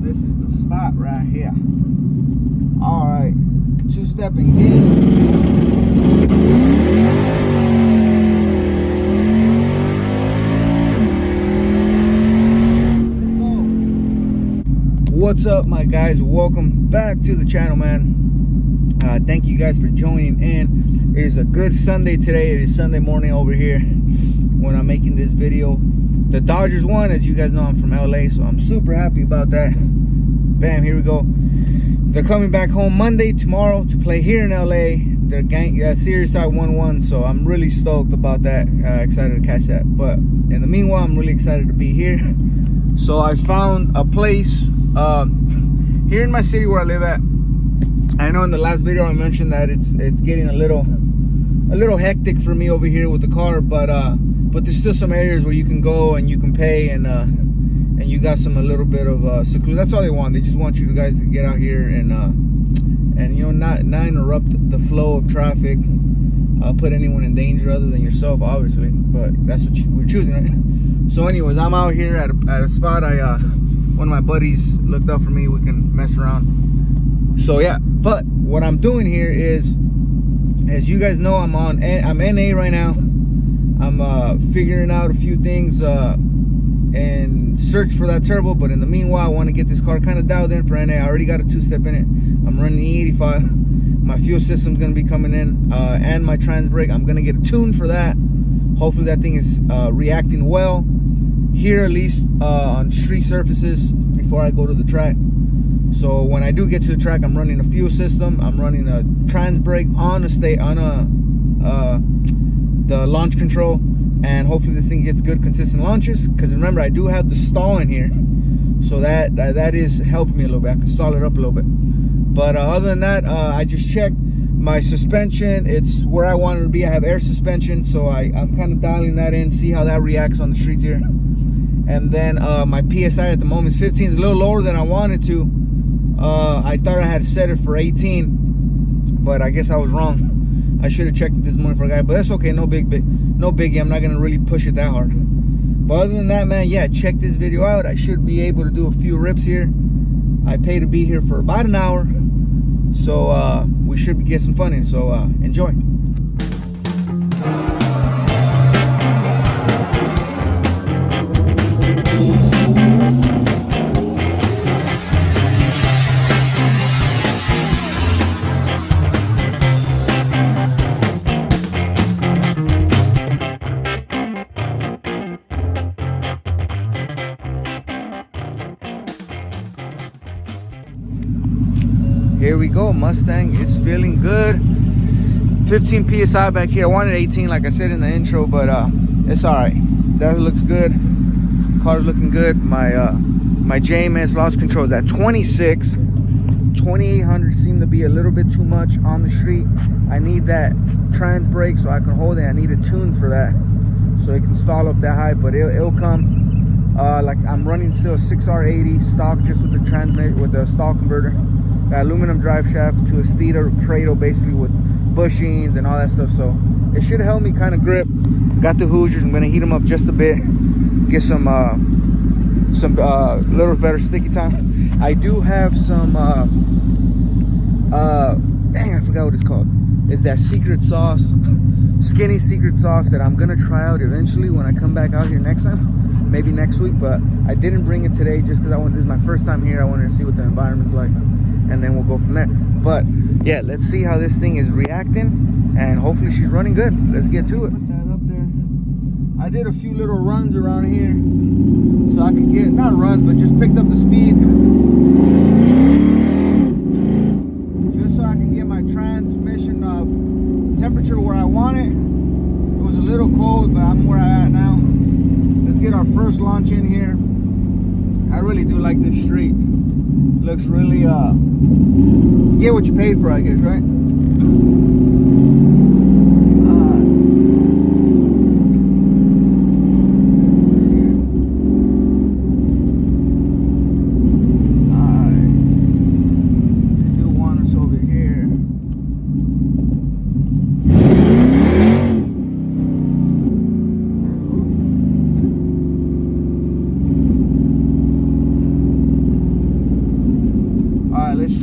this is the spot right here. All right, two-stepping in. What's up, my guys? Welcome back to the channel, man. Thank you guys for joining in. It is a good Sunday today. It is Sunday morning over here when I'm making this video. The Dodgers won. As you guys know, I'm from LA, so I'm super happy about that. Bam, here we go. They're coming back home Monday, tomorrow, to play here in LA. The series side 1-1, so I'm really stoked about that. Excited to catch that. But in the meanwhile, I'm really excited to be here. So I found a place here in my city where I live at. I know in the last video I mentioned that it's getting a little hectic for me over here with the car, but there's still some areas where you can go and you can pay, and you got a little bit of seclusion. That's all they want. They just want you guys to get out here and you know, not interrupt the flow of traffic, put anyone in danger other than yourself, obviously. But that's what we're choosing, right? So anyways, I'm out here at a spot. One of my buddies looked up for me. We can mess around. So yeah, but what I'm doing here is, as you guys know, I'm NA right now. I'm figuring out a few things and search for that turbo. But in the meanwhile, I want to get this car kind of dialed in for NA. I already got a two-step in it. I'm running E85. My fuel system's gonna be coming in, and my trans brake. I'm gonna get a tune for that. Hopefully that thing is reacting well here, at least on street surfaces before I go to the track. So when I do get to the track, I'm running a fuel system. I'm running a trans brake on the launch control, and hopefully this thing gets good, consistent launches. Because remember, I do have the stall in here, so that is helping me a little bit. I can stall it up a little bit. But other than that, I just checked my suspension. It's where I wanted to be. I have air suspension, so I'm kind of dialing that in, see how that reacts on the streets here. And then my PSI at the moment is 15. It's a little lower than I wanted to. I thought I had set it for 18, but I guess I was wrong. I should have checked it this morning for a guy, but that's okay. No biggie. I'm not gonna really push it that hard. But other than that, man, yeah, check this video out. I should be able to do a few rips here. I pay to be here for about an hour, so we should get some fun in. So enjoy. Here we go. Mustang is feeling good. 15 PSI back here. I wanted 18 like I said in the intro, but it's all right. That looks good. Car's looking good. My JMS loss control is at 26. 2800 seemed to be a little bit too much on the street. I need that trans brake so I can hold it. I need a tune for that so it can stall up that high, but it'll come. Like I'm running still 6R80 stock, just with the transmit, with the stall converter. Got aluminum drive shaft to a Steeder cradle, basically with bushings and all that stuff. So it should help me kind of grip. Got the Hoosiers. I'm gonna heat them up just a bit, get some little better sticky time. I do have some dang, I forgot what it's called. It's that secret sauce, skinny secret sauce, that I'm gonna try out eventually when I come back out here next time, maybe next week. But I didn't bring it today just because this is my first time here. I wanted to see what the environment's like, and then we'll go from there. But yeah, let's see how this thing is reacting, and hopefully she's running good. Let's get to it. Put that up there. I did a few little runs around here so I could get, not runs, but just picked up the speed, just so I can get my transmission temperature where I want it. It was a little cold, but I'm where I'm at now. Let's get our first launch in here. I really do like this street. Looks really get what you paid for, I guess, right?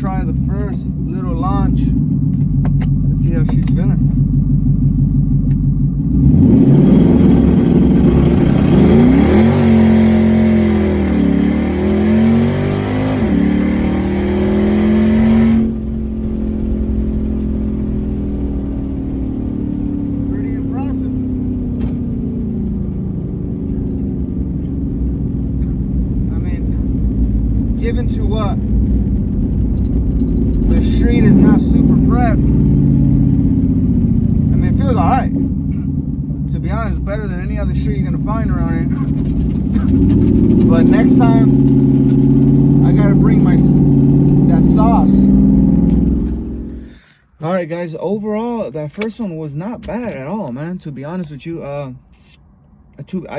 try the first little launch. Let's see how she's feeling. Given to what the street is not super prepped, I mean, it feels alright. To be honest, better than any other street you're gonna find around here. But next time, I gotta bring that sauce. Alright guys, overall that first one was not bad at all, man. To be honest with you, I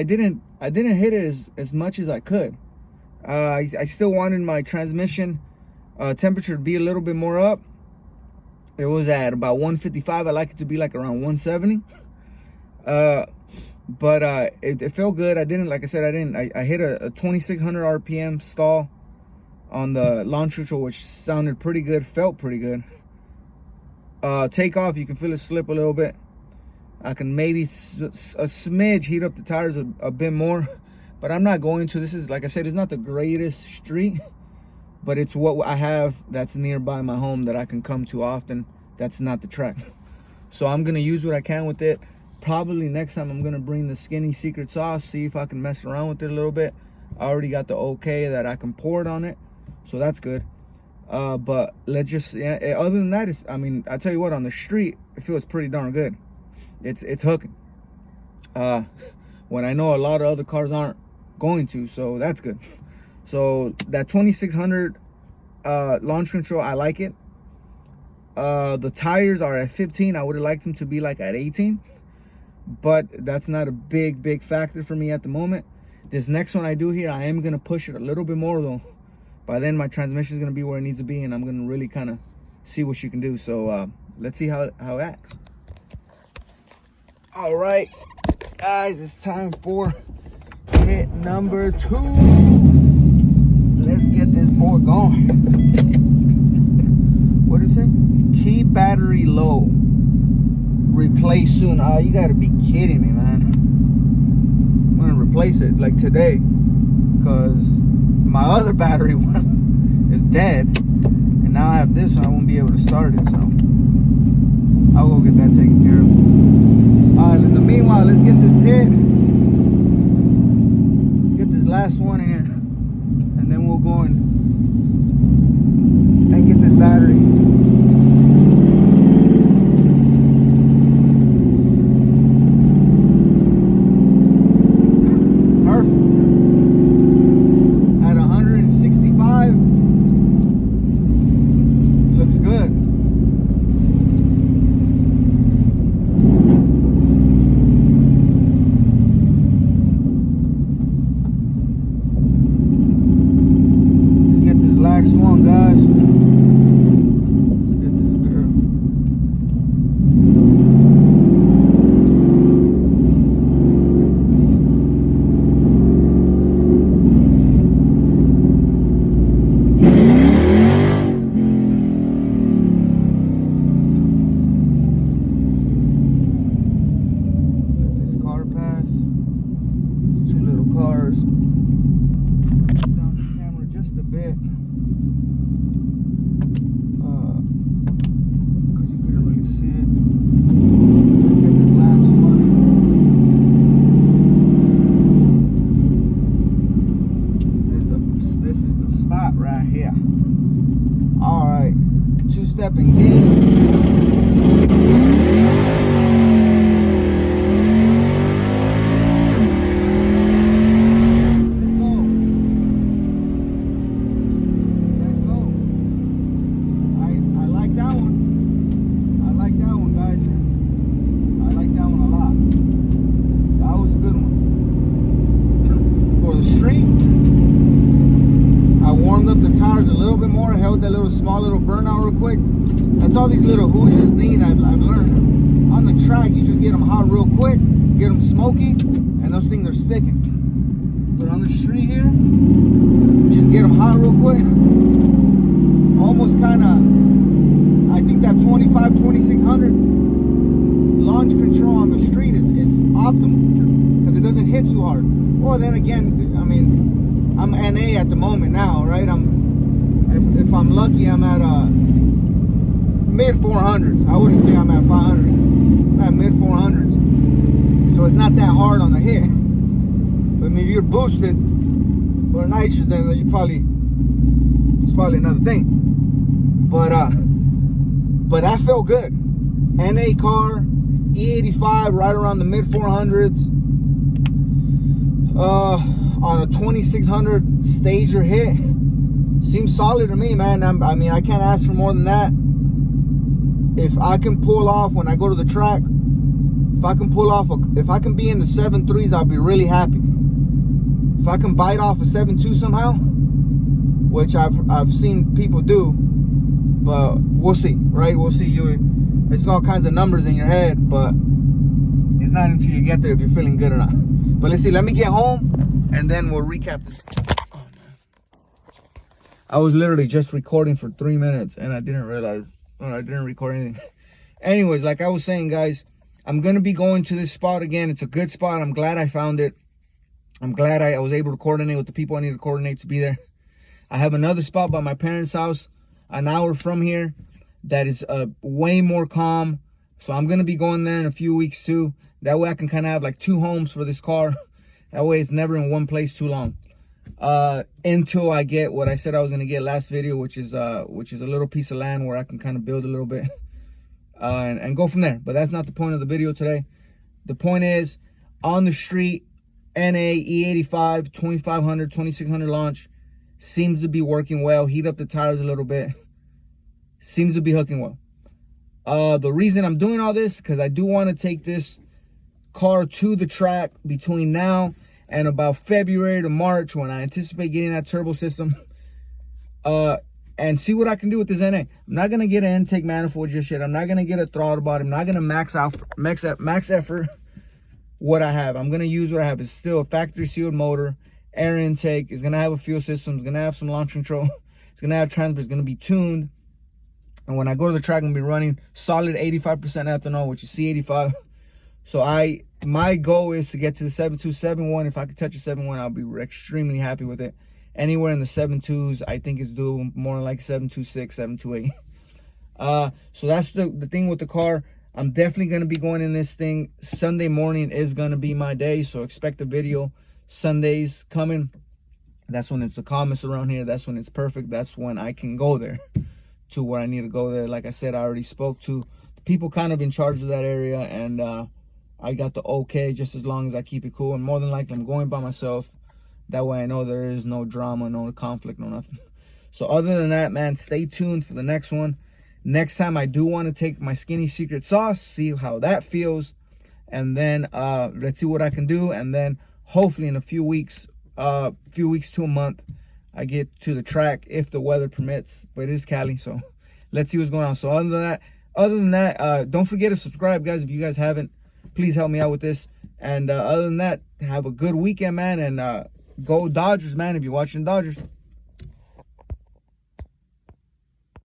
didn't hit it as much as I could. I still wanted my transmission temperature to be a little bit more up. It was at about 155. I like it to be like around 170. But it felt good. I didn't, like I said, I hit a 2600 RPM stall on the launch control, which sounded pretty good, felt pretty good. Takeoff, you can feel it slip a little bit. I can maybe a smidge heat up the tires a bit more. But I'm not going to. This is, like I said, it's not the greatest street, but it's what I have that's nearby my home that I can come to often. That's not the track. So I'm going to use what I can with it. Probably next time I'm going to bring the skinny secret sauce, see if I can mess around with it a little bit. I already got the okay that I can pour it on it. So that's good. But let's just, yeah, other than that, I mean, I tell you what, on the street, it feels pretty darn good. It's hooking. When I know a lot of other cars aren't going to, so that's good. So that 2600 launch control, I like it. The tires are at 15. I would have liked them to be like at 18, but that's not a big factor for me at the moment. This next one I do here, I am gonna push it a little bit more though. By then my transmission is gonna be where it needs to be, and I'm gonna really kind of see what you can do. So let's see how it acts. All right guys, it's time for hit number 2. Let's get this boy going. What is it? Keep battery low. Replace soon. Oh, you gotta be kidding me, man. I'm gonna replace it like today, because my other battery one is dead, and now I have this one. I won't be able to start it, so I'll go get that taken care of. All right, in the meanwhile, let's get this hit. Last one in here, and then we'll go and get this battery. Perfect. At 165, looks good. Last one, guys. Let's get this girl. Let this car pass. There's 2 little cars. Down the camera just a bit. See it. Let's get this last one. This is the spot right here. All right, 2-stepping in. Up the tires a little bit more, held that little small little burnout real quick. That's all these little Hoosiers need. I've learned on the track, you just get them hot real quick, get them smoky, and those things are sticking. But on the street here, just get them hot real quick, almost kind of, I think that 2600 launch control on the street is optimal because it doesn't hit too hard. Well, then again, I mean, I'm NA at the moment now, right? If I'm lucky, I'm at mid 400s. I wouldn't say I'm at 500. I'm at mid 400s, so it's not that hard on the hit. But I mean, if you're boosted or nitrous, then it's probably another thing. But that felt good. NA car, E85, right around the mid 400s. On a 2600 stager hit, seems solid to me, man. I mean, I can't ask for more than that. If I can pull off when I go to the track, if I can be in the 7.3s, I'll be really happy. If I can bite off a 7.2 somehow, which I've seen people do, but we'll see, right? We'll see. It's all kinds of numbers in your head, but it's not until you get there if you're feeling good or not. But let's see. Let me get home, and then we'll recap this. Oh, man. I was literally just recording for 3 minutes, and I didn't realize. I didn't record anything. Anyways, like I was saying, guys, I'm gonna be going to this spot again. It's a good spot. I'm glad I found it. I'm glad I was able to coordinate with the people I need to coordinate to be there. I have another spot by my parents' house, an hour from here, that is way more calm. So I'm gonna be going there in a few weeks too. That way I can kind of have like 2 homes for this car. That way it's never in one place too long. Until I get what I said I was gonna get last video, which is a little piece of land where I can kind of build a little bit and go from there. But that's not the point of the video today. The point is, on the street, NA E85 2500 2600 launch seems to be working well. Heat up the tires a little bit, seems to be hooking well. The reason I'm doing all this, because I do want to take this car to the track between now and about February to March, when I anticipate getting that turbo system, and see what I can do with this NA. I'm not gonna get an intake manifold just yet. I'm not gonna get a throttle body. I'm not gonna max effort what I have. I'm gonna use what I have. It's still a factory sealed motor, air intake. It's gonna have a fuel system. It's gonna have some launch control. It's gonna have transfer. It's gonna be tuned. And when I go to the track, I'm gonna be running solid 85% ethanol, which is C85. So my goal is to get to the 7.2, 7.1. If I could touch a 7.1, I'll be extremely happy with it. Anywhere in the 7.2s, I think it's doable, more like 7.26, 7.28. So that's the thing with the car. I'm definitely going to be going in this thing. Sunday morning is going to be my day, so expect a video. Sunday's coming. That's when it's the calmest around here. That's when it's perfect. That's when I can go there to where I need to go there. Like I said, I already spoke to the people kind of in charge of that area, and I got the okay just as long as I keep it cool. And more than likely, I'm going by myself. That way I know there is no drama, no conflict, no nothing. So other than that, man, stay tuned for the next one. Next time, I do want to take my skinny secret sauce, see how that feels. And then let's see what I can do. And then hopefully in a few weeks to a month, I get to the track if the weather permits. But it is Cali, so let's see what's going on. So other than that, don't forget to subscribe, guys, if you guys haven't. Please help me out with this. And other than that, have a good weekend, man. And go Dodgers, man, if you're watching Dodgers.